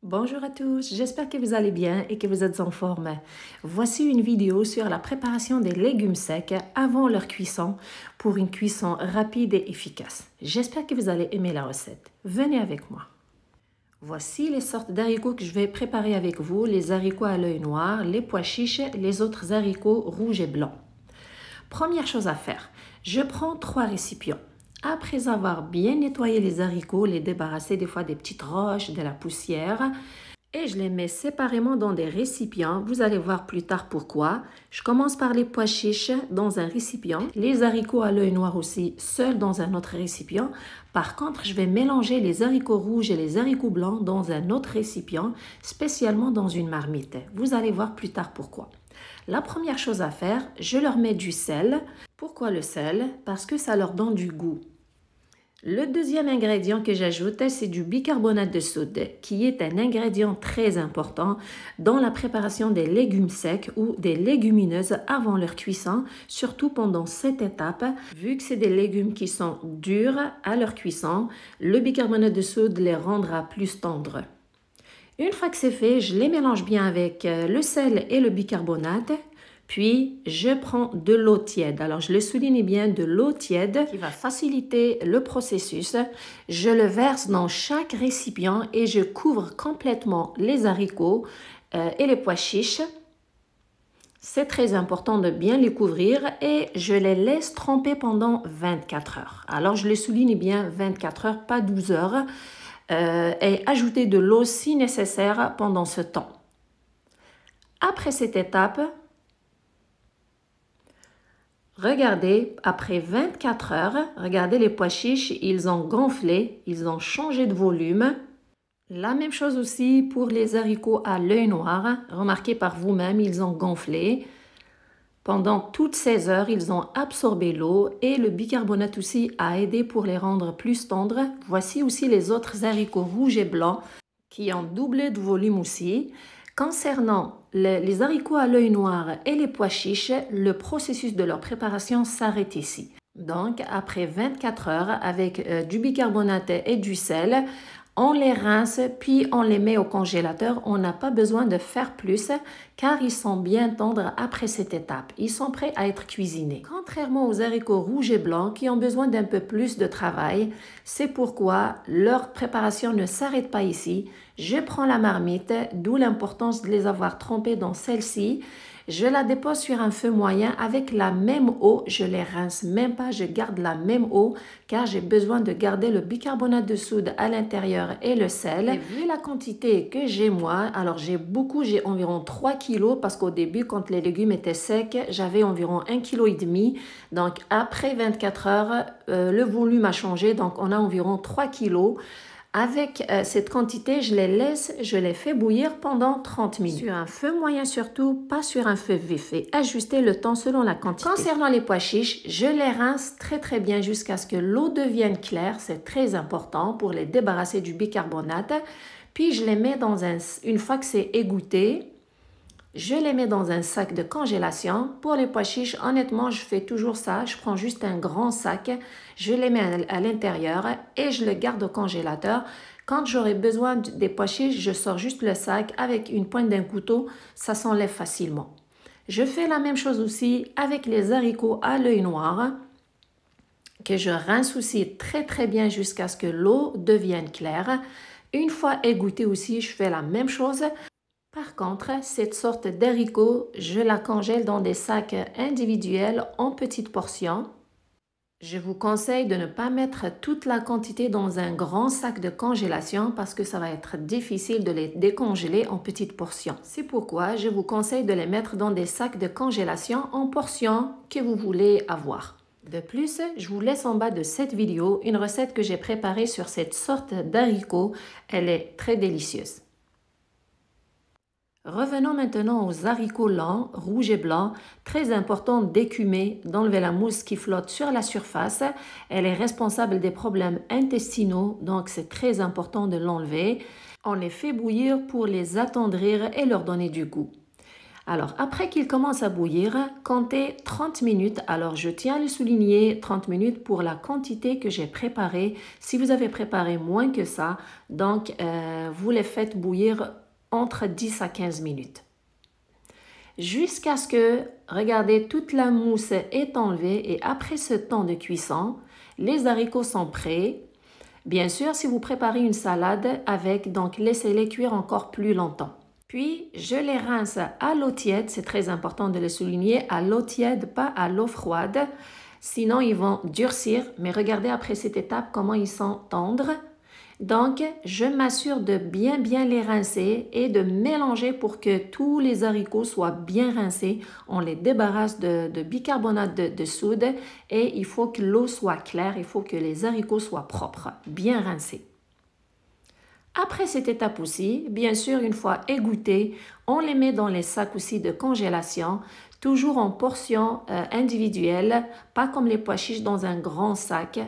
Bonjour à tous, j'espère que vous allez bien et que vous êtes en forme. Voici une vidéo sur la préparation des légumes secs avant leur cuisson pour une cuisson rapide et efficace. J'espère que vous allez aimer la recette. Venez avec moi. Voici les sortes d'haricots que je vais préparer avec vous, les haricots à l'œil noir, les pois chiches, les autres haricots rouges et blancs. Première chose à faire, je prends 3 récipients. Après avoir bien nettoyé les haricots, les débarrasser des fois des petites roches, de la poussière, et je les mets séparément dans des récipients. Vous allez voir plus tard pourquoi. Je commence par les pois chiches dans un récipient, les haricots à l'œil noir aussi seuls dans un autre récipient. Par contre, je vais mélanger les haricots rouges et les haricots blancs dans un autre récipient, spécialement dans une marmite. Vous allez voir plus tard pourquoi. La première chose à faire, je leur mets du sel. Pourquoi le sel? Parce que ça leur donne du goût. Le deuxième ingrédient que j'ajoute, c'est du bicarbonate de soude, qui est un ingrédient très important dans la préparation des légumes secs ou des légumineuses avant leur cuisson, surtout pendant cette étape. Vu que c'est des légumes qui sont durs à leur cuisson, le bicarbonate de soude les rendra plus tendres. Une fois que c'est fait, je les mélange bien avec le sel et le bicarbonate. Puis, je prends de l'eau tiède. Alors, je le souligne bien, de l'eau tiède qui va faciliter le processus. Je le verse dans chaque récipient et je couvre complètement les haricots et les pois chiches. C'est très important de bien les couvrir et je les laisse tremper pendant 24 heures. Alors, je le souligne bien, 24 heures, pas 12 heures. Et ajouter de l'eau si nécessaire pendant ce temps. Après cette étape, regardez, après 24 heures, regardez les pois chiches, ils ont gonflé, ils ont changé de volume. La même chose aussi pour les haricots à l'œil noir. Remarquez par vous-même, ils ont gonflé. Pendant toutes ces heures, ils ont absorbé l'eau et le bicarbonate aussi a aidé pour les rendre plus tendres. Voici aussi les autres haricots rouges et blancs qui ont doublé de volume aussi. Concernant les haricots à l'œil noir et les pois chiches, le processus de leur préparation s'arrête ici. Donc, après 24 heures, avec du bicarbonate et du sel, on les rince, puis on les met au congélateur. On n'a pas besoin de faire plus car ils sont bien tendres après cette étape. Ils sont prêts à être cuisinés. Contrairement aux haricots rouges et blancs qui ont besoin d'un peu plus de travail, c'est pourquoi leur préparation ne s'arrête pas ici. Je prends la marmite, d'où l'importance de les avoir trempés dans celle-ci. Je la dépose sur un feu moyen avec la même eau. Je les rince même pas, je garde la même eau car j'ai besoin de garder le bicarbonate de soude à l'intérieur et le sel. Et vu la quantité que j'ai moi, alors j'ai environ 3 kilos parce qu'au début quand les légumes étaient secs, j'avais environ 1,5 kg. Donc après 24 heures, le volume a changé, donc on a environ 3 kilos. Avec cette quantité, je les fais bouillir pendant 30 minutes. Sur un feu moyen surtout, pas sur un feu vif. Et ajuster le temps selon la quantité. Concernant les pois chiches, je les rince très bien jusqu'à ce que l'eau devienne claire. C'est très important pour les débarrasser du bicarbonate. Puis je les mets une fois que c'est égoutté, je les mets dans un sac de congélation. Pour les pois chiches, honnêtement, je fais toujours ça. Je prends juste un grand sac, je les mets à l'intérieur et je le garde au congélateur. Quand j'aurai besoin des pois chiches, je sors juste le sac avec une pointe d'un couteau. Ça s'enlève facilement. Je fais la même chose aussi avec les haricots à l'œil noir que je rince aussi très bien jusqu'à ce que l'eau devienne claire. Une fois égoutté aussi, je fais la même chose. Par contre, cette sorte d'haricots, je la congèle dans des sacs individuels en petites portions. Je vous conseille de ne pas mettre toute la quantité dans un grand sac de congélation parce que ça va être difficile de les décongeler en petites portions. C'est pourquoi je vous conseille de les mettre dans des sacs de congélation en portions que vous voulez avoir. De plus, je vous laisse en bas de cette vidéo une recette que j'ai préparée sur cette sorte d'haricots. Elle est très délicieuse. Revenons maintenant aux haricots lents, rouges et blancs. Très important d'écumer, d'enlever la mousse qui flotte sur la surface. Elle est responsable des problèmes intestinaux, donc c'est très important de l'enlever. On les fait bouillir pour les attendrir et leur donner du goût. Alors, après qu'il commence à bouillir, comptez 30 minutes. Alors, je tiens à le souligner, 30 minutes pour la quantité que j'ai préparée. Si vous avez préparé moins que ça, donc vous les faites bouillir entre 10 à 15 minutes. Jusqu'à ce que, regardez, toute la mousse est enlevée et après ce temps de cuisson, les haricots sont prêts. Bien sûr, si vous préparez une salade avec, donc laissez-les cuire encore plus longtemps. Puis, je les rince à l'eau tiède, c'est très important de le souligner, à l'eau tiède, pas à l'eau froide. Sinon, ils vont durcir, mais regardez après cette étape comment ils sont tendres. Donc, je m'assure de bien les rincer et de mélanger pour que tous les haricots soient bien rincés. On les débarrasse de bicarbonate de soude et il faut que l'eau soit claire, il faut que les haricots soient propres, bien rincés. Après cette étape aussi, bien sûr, une fois égouttés, on les met dans les sacs aussi de congélation, toujours en portions individuelles, pas comme les pois chiches dans un grand sac.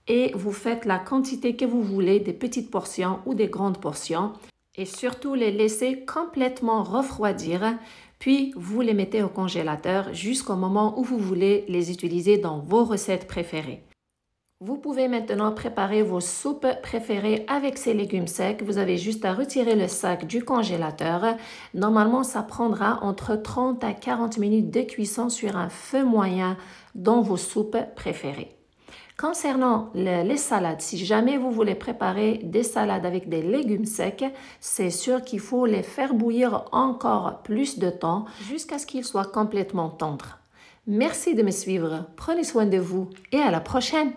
Et vous faites la quantité que vous voulez, des petites portions ou des grandes portions. Et surtout, les laisser complètement refroidir. Puis, vous les mettez au congélateur jusqu'au moment où vous voulez les utiliser dans vos recettes préférées. Vous pouvez maintenant préparer vos soupes préférées avec ces légumes secs. Vous avez juste à retirer le sac du congélateur. Normalement, ça prendra entre 30 à 40 minutes de cuisson sur un feu moyen dans vos soupes préférées. Concernant les salades, si jamais vous voulez préparer des salades avec des légumes secs, c'est sûr qu'il faut les faire bouillir encore plus de temps jusqu'à ce qu'ils soient complètement tendres. Merci de me suivre, prenez soin de vous et à la prochaine!